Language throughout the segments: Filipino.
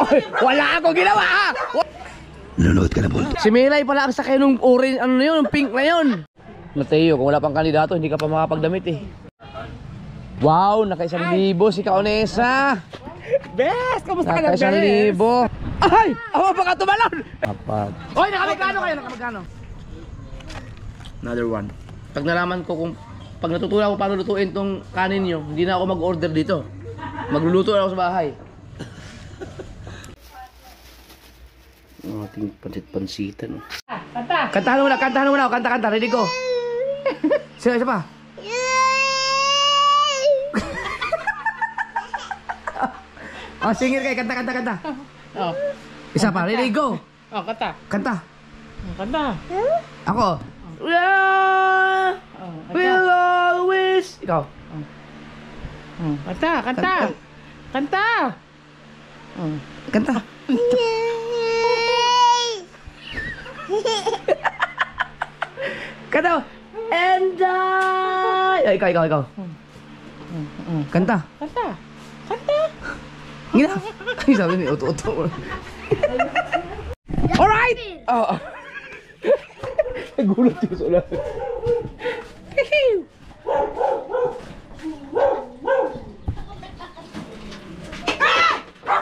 Oy, wala akong ginawa ha! Nanonood ka na, Bolt? Si Melay pala ang sakay nung orange, ano na yun, yung pink na yun. Mateo, kung wala pang kandidato, hindi ka pa makapagdamit eh. Wow, naka-1,000 si Kaonesa. Bes, kamusta ka na, Bes? Naka-1,000. Ay! Ako baka tumalon! Apat. Oy, nakamagkano kayo? Nakamagkano? Another one. Pag nalaman ko kung pag natutunan ko paano lutuin tong kanin nyo, hindi na ako mag-order dito. Magluluto na ako sa bahay. Ang ating pansit-pansitan. Kanta. Kantahan mo na, kantahan mo na. Kanta, ready ko. Isa pa. Oh, singir kayo, kanta. Oh. Isa pa, ready go. Oh, kanta. Kanta. Kanta. Ako. Yeah, Oh, we'll always. Ikaw. Kanta. Kanta. Kanta. Kanta. And I. Ikaw. Kanta. Kanta. Gina. Ay, sabi ni Oto. Alright! Oh. Nagulat yung sulat.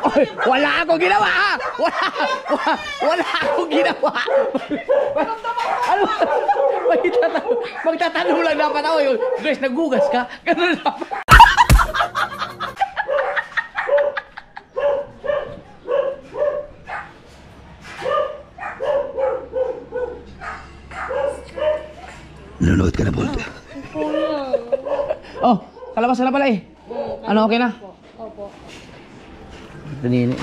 Oy, wala akong ginawa ha! Wala akong ginawa! Ano? Magtatanong lang dapat ako yun. Grace, nagugas ka? Ganun dapat. Nanonood ka na, Bolt? Oh, kalabas na pala eh. Ano, okay na? Opo. Ito nini.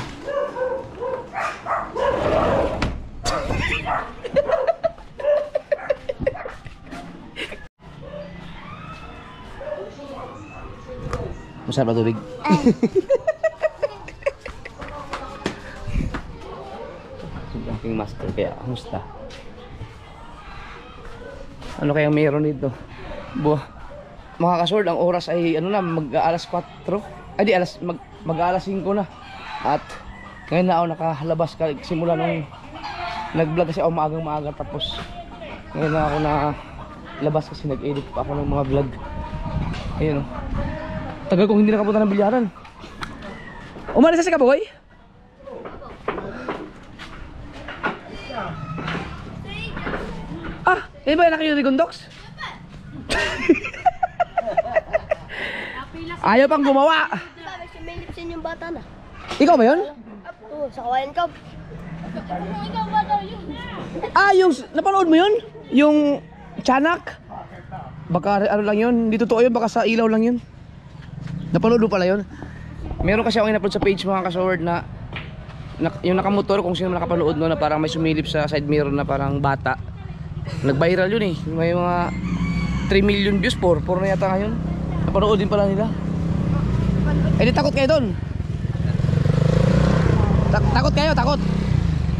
Masarap na tubig. Aking master kaya, kamusta? Ano kayang meron dito? Mga kasword, ang oras ay ano na, mag-alas 4. Ay di, mag-alas 5 na. At ngayon na ako nakahalabas simula nung nag-vlog kasi ako maagang-maaga, tapos ngayon na ako labas kasi nag-edit pa ako ng mga vlog. Ayun o. Tagal kong hindi nakapunta ng bilyaran. Umalis ka, boy? Ah, yun ba yung anak yung Rigondox? Ayaw pang gumawa. May yung bata na. Ikaw ba yun? Oo, sa kawayan ka. Ikaw ba daw yun? Ah, yung napanood mo yun? Yung Tiyanak? Baka ano lang yun, hindi totoo yun, baka sa ilaw lang yun. Napanood mo pala yun? Meron kasi ako in-upload sa page mga kasword na yung nakamotor, kung sino nakapanood no, na parang may sumilip sa side mirror na parang bata. Nag-viral yun eh. May mga 3 million views, 4 na yata ngayon. Napanood din pala nila. Eh di takot kayo doon. Takot kayo, takot.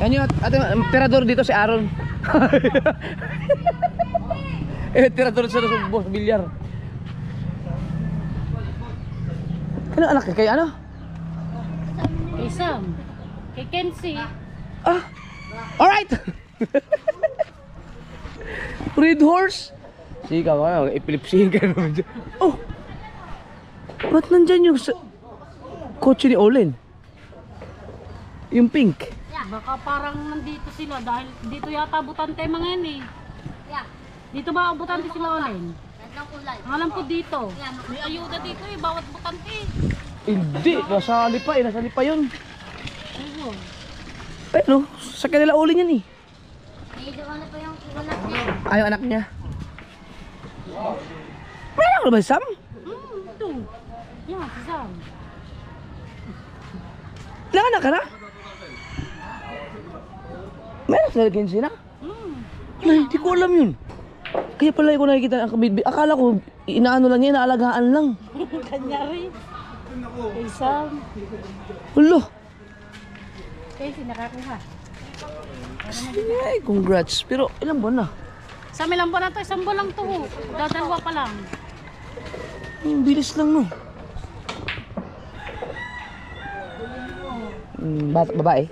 Yan yung ating emperador dito si Aaron. Emperador sa boss bilyar. Ano anak kay ano? Kay Sam. Kay Kenzie. Ah. Alright. Red horse. Sika ka, ipilipsihin ka naman dyan. Oh! Ba't nandyan yung kotse ni Olin? Yung pink. Baka parang nandito sila dahil dito yata butante mga yan eh. Dito ba butante sila Olin? Alam ko dito. May ayuda dito eh, bawat butante. Hindi, nasa lipa eh, nasa lipa yun. Ayun. Eh no, sa kanila Olin yan eh. Ano pa yung anak niya? Ayaw anak niya. Meron ka ba si Sam? Ito. Yan, si Sam. Nanganak ka na? Meron sa Kenzie na? Ay, hindi ko alam yun. Kaya pala ko nakikita ang kabidbid. Akala ko, inaano lang niya, inaalagaan lang. Kanyari. Kay Sam. Hulo. Kay nakakuha. Ay, congrats. Pero ilang buwan na? Sa ilang buwan na to, isang buwan lang to. Dadalwa pa lang. Ang bilis lang no. Babae?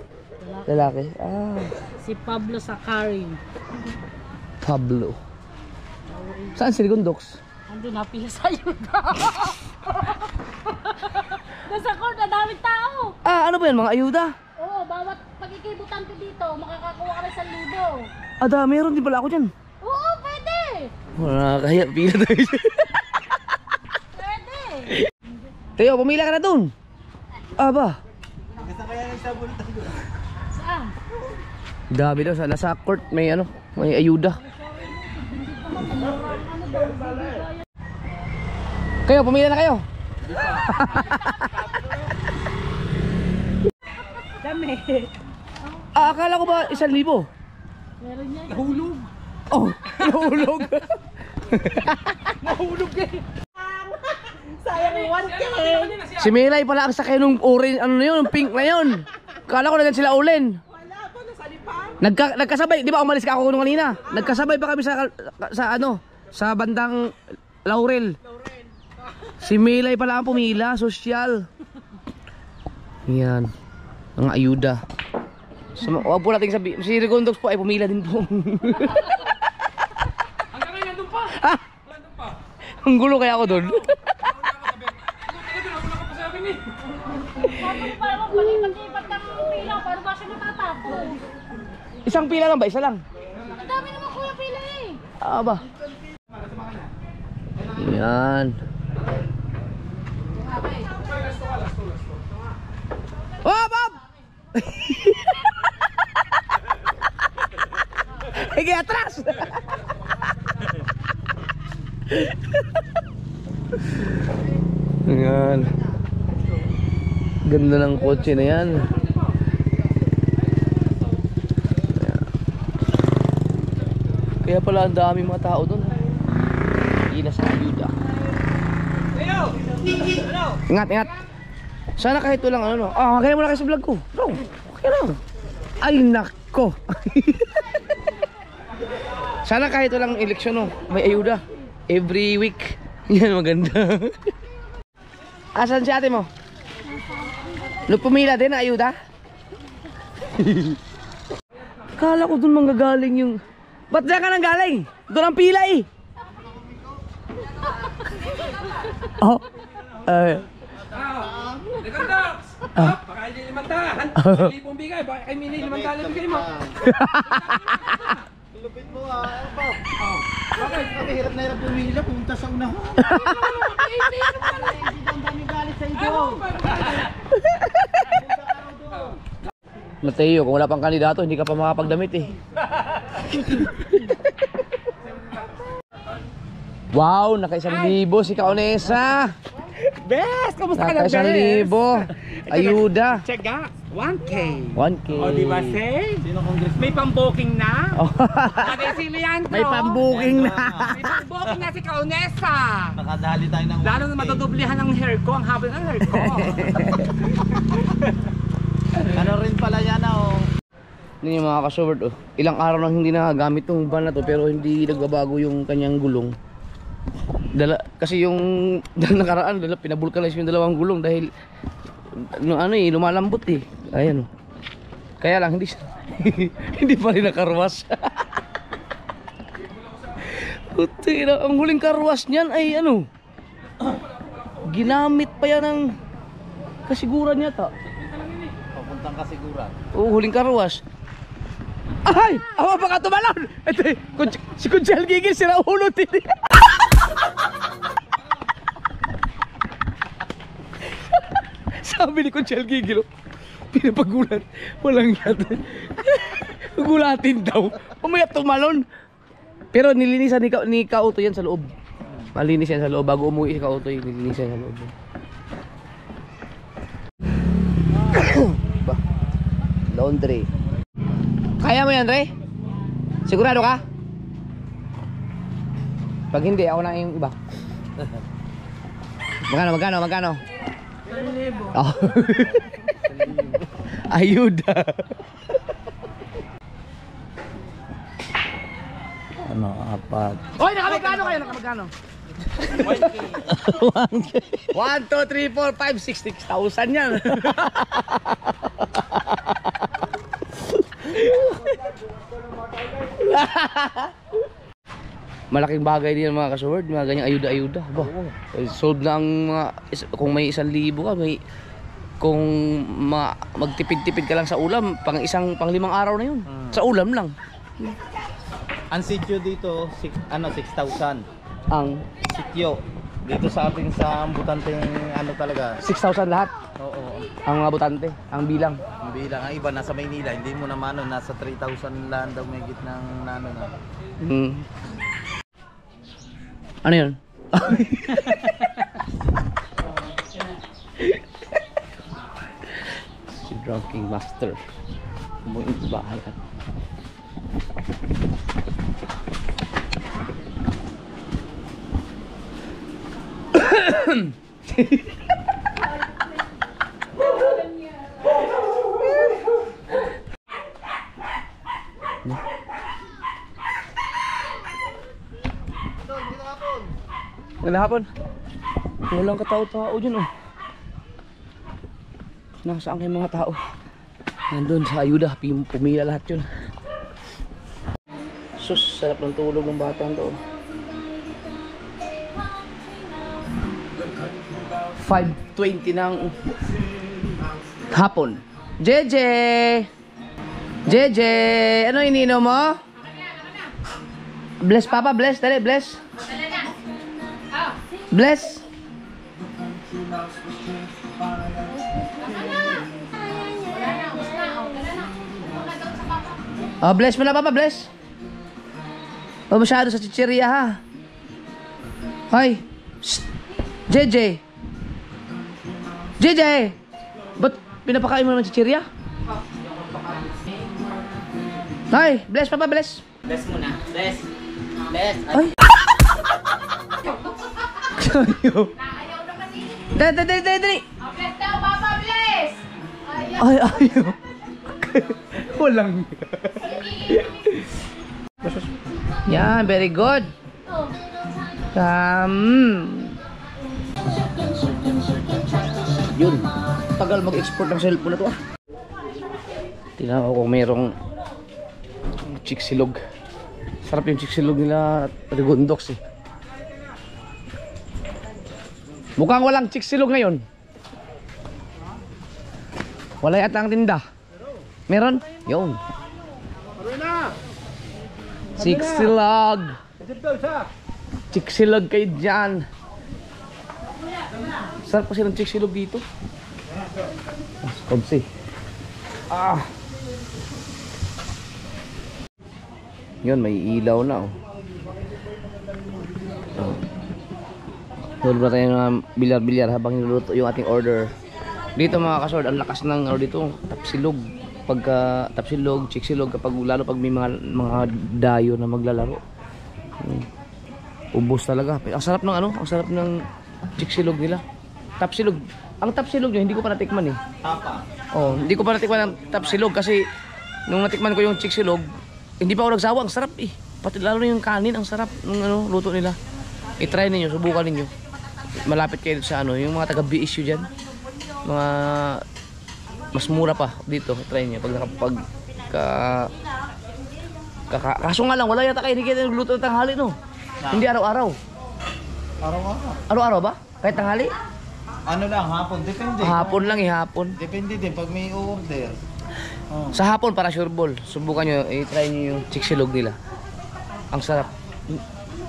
Lalaki? Ah, Si Pablo Sakari. Pablo. Saan si Rigondox? Andun, napila sa ayuda. Nasa court, na daming tao. Ah, ano ba yan? Mga ayuda? Oo, bawat pagkikibutante dito, makakakuha ka rin 1,000. Ada, meron din pala ako dyan. Oo, pwede. Wala, kaya pila tayo dyan. Pwede. Teo, pumila ka na dun. Aba. Saan? Dami daw, nasa court may ano, may ayuda. Kayo, pumila na kayo. Dami. Ah, akala ko ba 1,000? Meron niya. Nahulog. Oh, nahulog. Nahulog eh. Sayang 1K. Si Melay pala ang sakay nung orange, ano na yun, pink na yun. Akala ko na gan sila ulin. Wala pa, nasa lipan. Nagkasabay, di ba umalis ka ako nung kanina? Nagkasabay pa kami sa ano, sa bandang Laurel. Si Melay pala ang pumila, sosyal. Yan, mga ayuda. Huwag po natin sabi, si Rigondox po ay pumila din po. Hanggang ngayon nandun pa. Ah, Nandun pa. ang gulo kaya ako doon. Wala ka pa sa akin eh. Parang palipat-lipat ng pila, parang ba siya matatapos? Isang pila lang ba? Isa lang? Ang dami naman kuya pila eh. Ah ba? Yan. Oh, Bob! Hige atras! Yan. Ganda ng kotse na yan. Kaya pala ang dami mga tao doon. Ina sa ayuda. Ingat, ingat. Sana kahit walang ano, no. Ah, kaya mo na kayo sa vlog ko. Bro, okay lang. Ay, nako. Sana kahit walang eleksyon, no. May ayuda. Every week. Yan, maganda. Asan si ate mo? Pumila din na ayuda? Kala ko dun manggagaling yung... Ba't dyan ka nang galing? Doon ang pila eh. Oh. Rigondox! Baka hindi 500. 1,000 bigay. Baka kay Mini 500 bigay mo. Lupit mo ah, Bob. Bakit? Kami hirap na hirap pumila, pumunta sa unahan. Hindi ang dami galit sa iyo. Mateo, kung wala pang kandidato, hindi ka pa makapagdamit eh. Wow, naka-1,000 si Kaonesa. Best! Kamusta ka na, Best? Naka-1,000. Ayuda. Check out! 1K! 1K. O, di ba, say? May pambuking na? Oh. Kaya si Leandro! May pambuking na. May pambuking na si Kaunesa! Nakadali tayo ng Lalo na matudublihan ang hair ko, ang haba ng hair ko. Ano rin pala yan oh. Hindi yung mga ka-short oh. Ilang araw nang hindi nagagamit tong van na to pero hindi nagbabago yung kanyang gulong. Kasi yung nakaraan pinabulkanize yung dalawang gulong dahil lumalambot eh. Ayan oh. Kaya lang hindi hindi pa rin nakarwas. Puti na, ang huling karwas niyan ay ano, ginamit pa yan ng kasiguran yata. Papuntang kasiguran. Oo, huling karwas. Ay! Ako baka tumalon! Ito, si Kunsel Gigil, sira ulo din. Sabi ni Kunsel Gigil, pinapagulat. Walang yata. Gulatin daw. Umaya tumalon. Pero nilinisan ni Kauto yan sa loob. Malinis yan sa loob. Bago umuwi si Kauto, nilinisan sa loob. Laundry. Kaya mo yan, Re? Sigurado ka? Pag hindi, ako na yung iba. Magkano? 1,000. Oh. Ayuda. Ano, apat. Hoy, nakamagkano kayo? Nakamagkano? 1K. 1, 2, 3, 4, 5, 6, 6,000 yan. Malaking bagay din mga kasword, mga ganyang ayuda-ayuda. Ba, solve na ang mga, kung may 1,000 ka, kung magtipid-tipid ka lang sa ulam, pang 5 araw na yun. Sa ulam lang. Ang sityo dito, 6,000. Ang Sityo. Dito sa ating sa ambutante ano talaga. 6,000 lahat. Oo. Ang mga butante, ang bilang. Ang bilang. Ang iba nasa Maynila, hindi mo naman nasa 3,000 lang daw may gitnang na. Ano yun? Si Drunking Master. Umuwi sa bahay. Magandang hapon. Walang katao-tao dyan oh. Nasaan kayo mga tao? Nandun sa ayuda, pumila lahat yun. Sus, sarap ng tulog ng batang to. 5:20 ng hapon. Jeje! Jeje! Ano ininom mo? Bless papa, bless, dali, bless. Bless. Oh, bless mo na papa, bless. Oh, masyado sa chichirya ha. Hoy. Shh. JJ. JJ. Ba't pinapakain mo naman chichirya? Hoy, bless papa, bless. Bless muna. Bless. Bless. Ay. Dali. Bless daw, Papa, bless! Ay, ayaw. Walang. Yan, very good. Yun. Tagal mag-export ng cellphone na to ah. Tingnan ko kung merong chiksilog. Sarap yung chiksilog nila at Rigondox eh. Mukhang walang chiksilog ngayon. Wala yata ang tinda. Meron? Yun. Chiksilog. Chiksilog kayo dyan. Sarap kasi ng chiksilog dito. Obsi. Yun, may ilaw na oh. Doon ba tayo ng bilyar-bilyar habang niluluto yung ating order. Dito mga kasord, ang lakas ng dito, tapsilog. Pagka tapsilog, chiksilog kapag lalo pag may mga dayo na maglalaro. Ubos talaga. Ang sarap ng ang sarap ng chiksilog nila. Tapsilog. Ang tapsilog nyo, hindi ko pa natikman eh. Tapa. Oh, hindi ko pa natikman ang tapsilog kasi nung natikman ko yung chiksilog, hindi pa ako nagsawa, ang sarap eh. Pati lalo na yung kanin, ang sarap ng luto nila. I-try ninyo, subukan ninyo. Malapit kayo sa yung mga taga BSU dyan. Mga mas mura pa dito, try nyo kaso nga lang wala yata kayo hindi kayo nagluto ng tanghali no. Hindi araw-araw. Araw-araw ba? Kahit tanghali? Ano lang, hapon, depende. Hapon lang hapon. Depende din pag may order. Sa hapon para sure ball, subukan nyo, i-try nyo yung chiksilog nila. Ang sarap.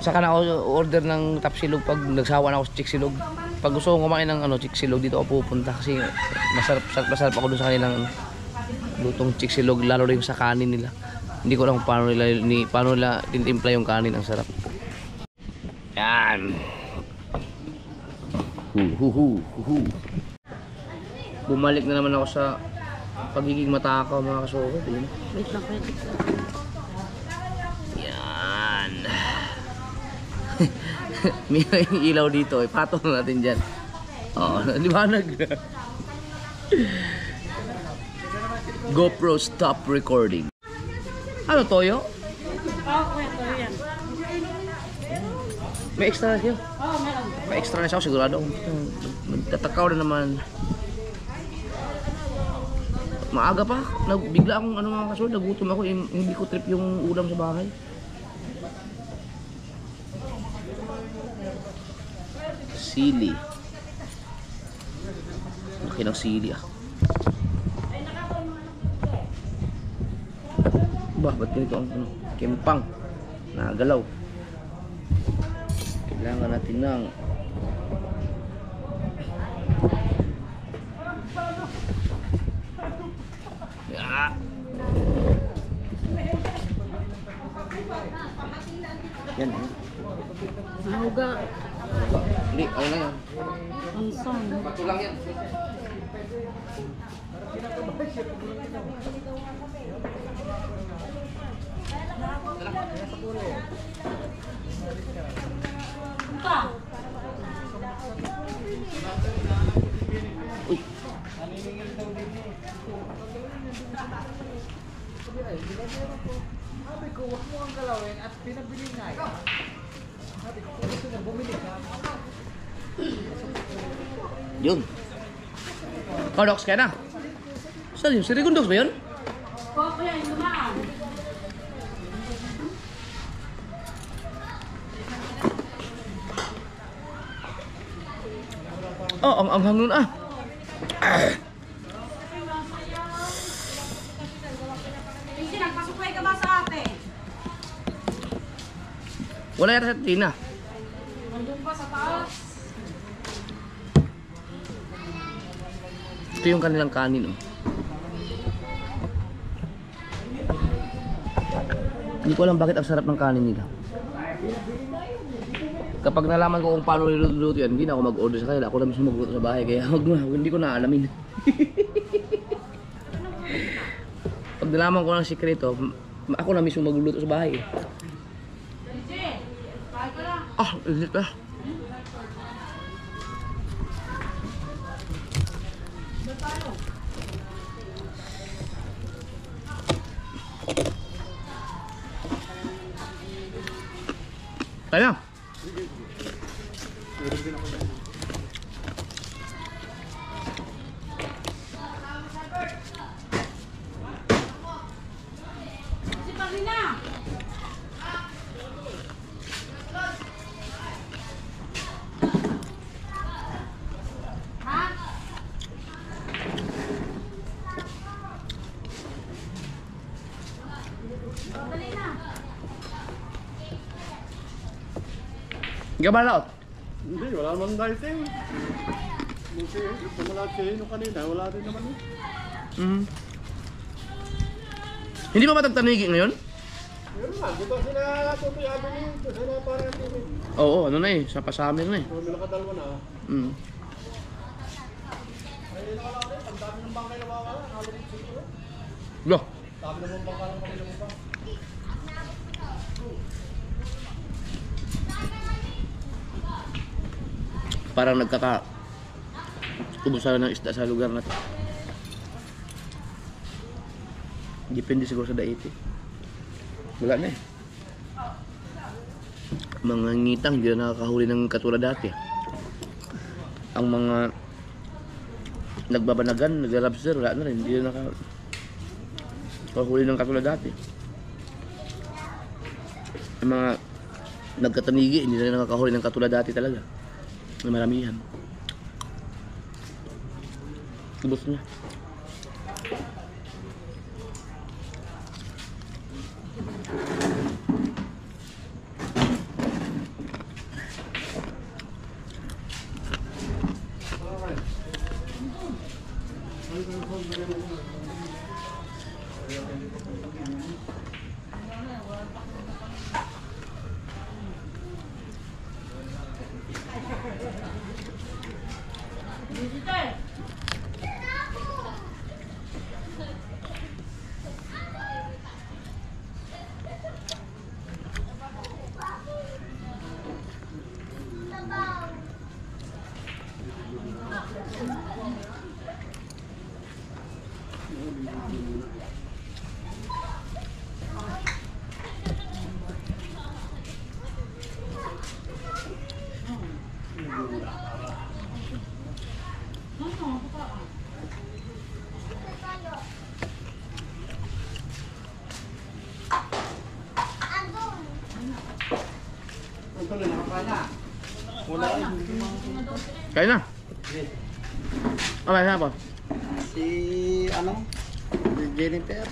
Saka na ako order ng tapsilog pag nagsawa na ako sa chiksilog. Pag gusto kong kumain ng chiksilog, dito ako pupunta kasi masarap ako dun sa kanilang lutong chiksilog, lalo rin sa kanin nila. Hindi ko alam kung paano nila tinitimpla yung kanin, ang sarap. Yan. Bumalik na naman ako sa pagiging matakaw mga kasogod. Wait lang. Yan. May ilaw dito, ipatong natin dyan. Oo, liwanag. GoPro stop recording. Ano, toyo? Kuya, toyo yan. May extra na siya. Meron. May extra na siya, sigurado. Magtatakaw na naman. Maaga pa, bigla akong mga kasunod, nagutom ako, hindi ko trip yung ulam sa bahay. Sili. Laki ng sili ah. Ba, ba't ganito ang ano? Kempang. Nagalaw. Kailangan natin ng yan. Nahuga. Hindi, ano na yan? Ang song. Bato lang yan. Pa. Uy. Sabi ko, huwag mo ang galawin at pinabili nga yan. Sabi ko, kung gusto mo bumili ka. Yun. Kodox ka na. Saan yun? Si Rigundox ba yun? Oo, kaya yung lumaan. Oh, ang anghang nun ah. Kasi nagpasukay ka ba sa ate? Wala yata sa tina. Nandun pa sa taas. Ito yung kanilang kanin oh. Hindi ko alam bakit ang sarap ng kanin nila. Kapag nalaman ko kung paano niluluto yan, hindi na ako mag-order sa kanila. Ako na mismo magluto sa bahay, kaya hindi ko na alamin. Pag nalaman ko ng sikreto, ako na mismo magluluto sa bahay. Ah, init ah. Kaya. Si Pagina. Ha? Dali na. Gabalaot. Hindi, wala naman dahil Pumula siya nung kanina, wala rin naman eh. Hindi ba matagtanigi ngayon? Meron man, di ba sila tutuyabi niyo? Sila parang TV. Oo, ano na eh, sa pasamin na eh. May nakadalwa na. Ay, nakala ko, ang dami ng bangkay na mawala. Nalabot siguro. Lo. Dami naman bangkay ng kanila mo pa. Parang ubusan ng isda sa lugar natin. Depende siguro sa daiti. Wala na eh. Mga ngitang hindi na nakakahuli ng katulad dati. Ang mga nagbabanagan, naglalabster, wala na rin. Hindi na nakakahuli ng katulad dati. Ang mga nagkatanigi, hindi na nakakahuli ng katulad dati talaga. Na maramihan. Ubus na. Ito na nakakala. Wala rin. Kaya na. Okay, na po. Si si Jennifer.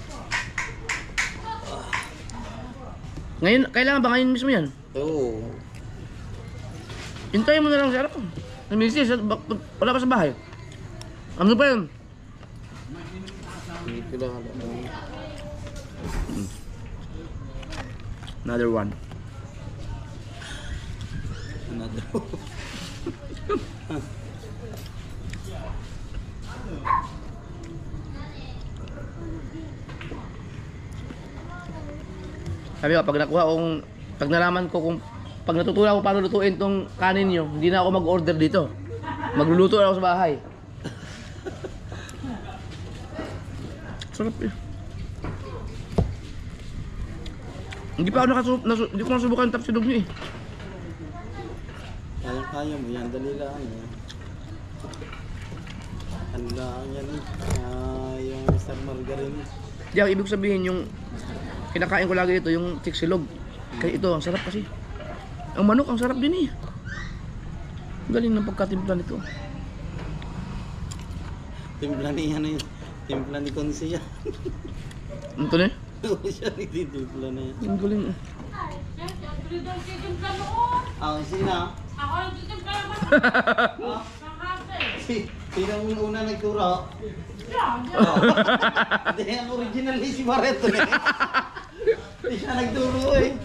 Ngayon, kailangan ba ngayon mismo yan? Oo. Hintayin mo na lang si Arap. Si Mrs. Wala pa sa bahay. Ano pa yun? Dito lang. Another one. Another. Sabi ko, pag nalaman ko kung pag natutunan ko paano lutuin tong kanin nyo, hindi na ako mag-order dito. Magluluto na ako sa bahay. Sarap eh. Hindi pa ako hindi ko nasubukan yung tapsilog nyo eh. Kaya mo yan, dali lang yan. Ano lang yan eh. Yung Mr. Margarine. Di ako ibig sabihin yung kinakain ko lagi ito, yung tiksilog. Kaya ito, ang sarap kasi. Ang manok, ang sarap din eh. Galing ng pagkatimpla nito. Timpla ni ano yun. Timpla ni Consia. Ito na eh. Siya nagtitimpla na yan. Ang galing eh. Siyempre daw titimpla noon. Sino? Ako yung titimpla naman. Ng hati. Sino ang una nagturo? Yan. Hindi, ang original eh si Barreto eh. Hindi siya nagturo eh.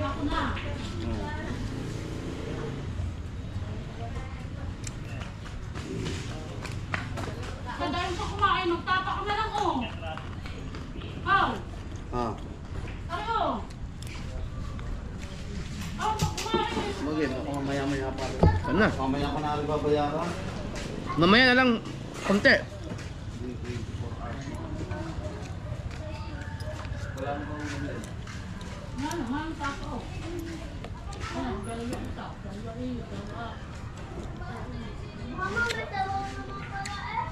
Ako na. Sa dahil sa kumain, magtatak na lang oh. How? Ano? Pag kumain. Bagay, ako mamaya-maya pa rin. Ano na? Mamaya ko na rin babayaran. Mamaya na lang, konti. Ano naman, tako. Mama, may talong naman pala eh.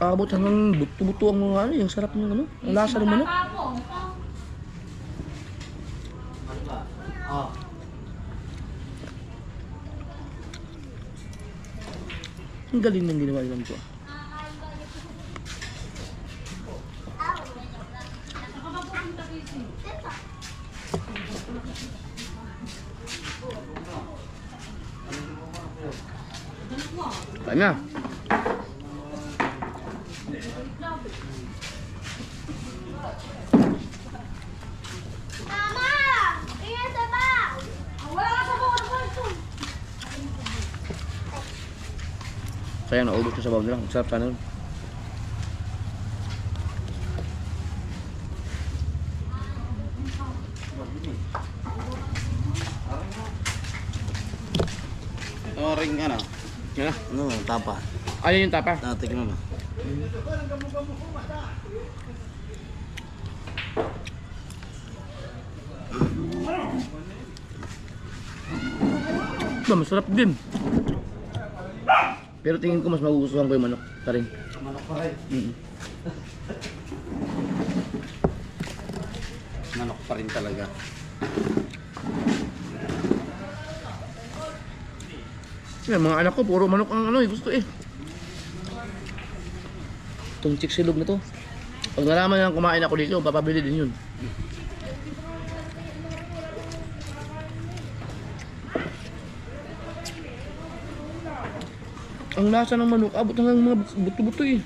Abot hanggang buto-buto ang mga ano, yung sarap ng ano, ang lasa ng manok. Tapong. Ano ba? Ah. Ang galing ng ginawa nilang ko. Kaya na. Mama! Ingat sa ba? Wala ka sa bawal ko ito. Sayang, naubos ko sa baon lang. Sarap sana yun. Ring ano? Yan na. Ano? Tapa. Ayun yung tapa. Tignan mo. Ba, masarap din. Pero tingin ko mas magugustuhan ko yung manok. Taring. Manok pa rin. Manok pa rin talaga. Yan, mga anak ko, puro manok ang ano eh, gusto eh. Itong chiksilog na to. Pag nalaman nilang kumain ako dito, papabili din yun. Ang lasa ng manok, abot hanggang mga buto-buto eh.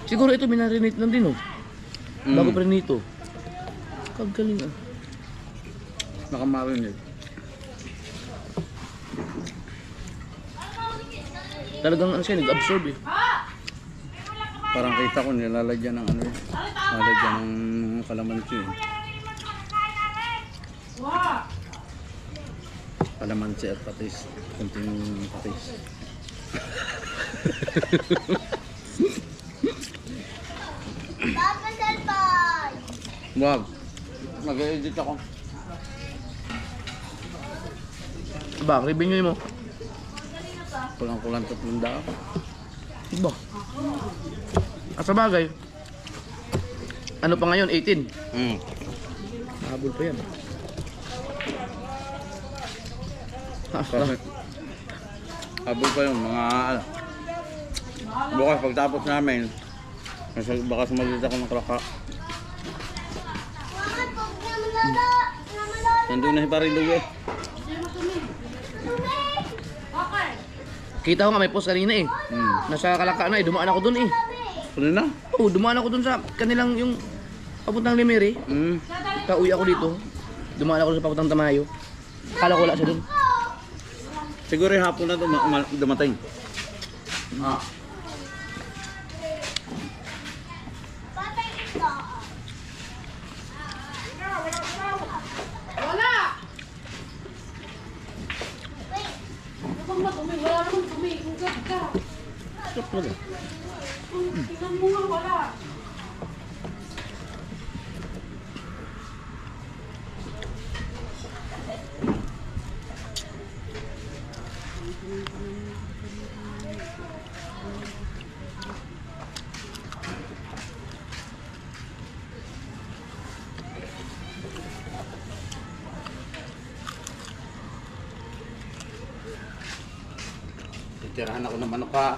Siguro ito minarinate lang din oh. Bago prinito. Kagaling ah. Nakamarinate. Talagang ano siya, nag-absorb eh. Parang kita ko nilalagyan ng ano eh. Nilalagyan ng kalamansi eh. Kalamansi at patis. Kunting patis. Papa, cellphone! Wag. Nag-edit ako. Ba, revenue mo. Kulang-kulang 300. Diba? At sa bagay, ano pa ngayon? 18. Habol pa yan. Habol pa yung mga bukas pagtapos namin. Baka sumalit ako ng kraka. Nandun na si Parilugo eh. Kita ko nga may post kanina eh. Nasa Kalaka na eh. Dumaan ako dun eh. Ano na? Oo, dumaan ako dun sa kanilang yung papuntang Limeri. Kauwi ako dito. Dumaan ako sa papuntang Tamayo. Kala ko wala siya dun. Siguro yung hapon na dumating. Abang madumi, wala naman dumi. Ugad ka. Tingnan mo nga, wala. Titirahan ako ng manok ka.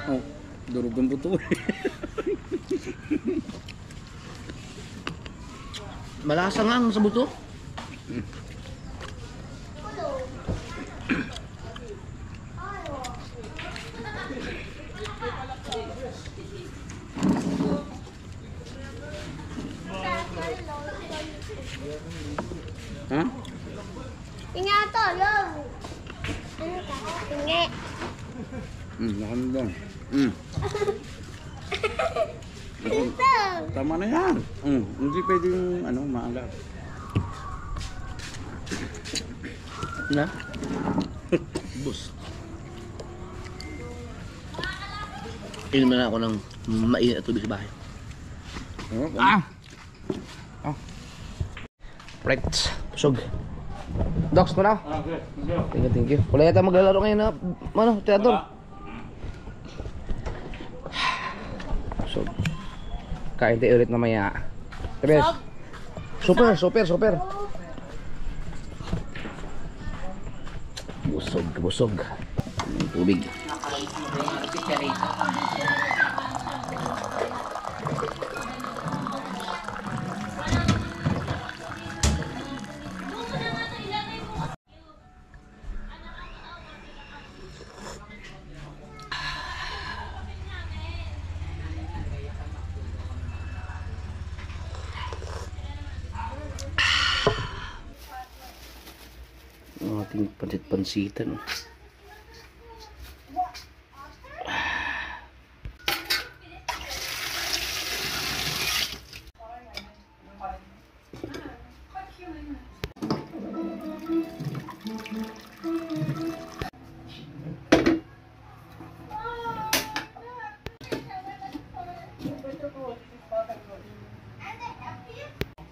Oh, durog ang buto eh. Malasa nga ang sa buto. Ha? Tingnan to, love. Tingnan. Nakano doon. Ito. Tama na yan. Hindi pwedeng ano, maalat. Na? Bus. Inom na ako ng mainit at tubig sa bahay. Right. Pusog. Docs mo na. Okay. Thank you. Wala yata maglalaro ngayon na, ano, teatro. So, kain tayo ulit mamaya. Tres. Super. Busog. Tubig. Ang ating pansit-pansitan.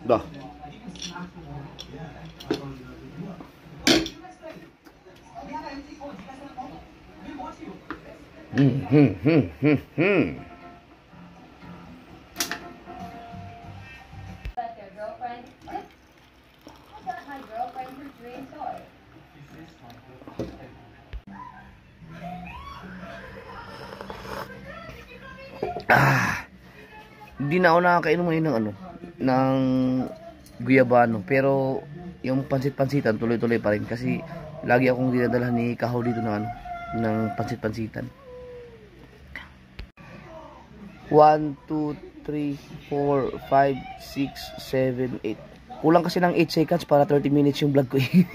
Dah. Hindi na ako nakakainom ngayon ng ano, ng guyabano, pero yung pansit-pansitan tuloy-tuloy pa rin kasi lagi akong dinadala ni Kaho dito ng ano, ng pansit-pansitan. 1, 2, 3, 4, 5, 6, 7, 8. Kulang kasi ng 8 seconds para 30 minutes yung vlog ko eh.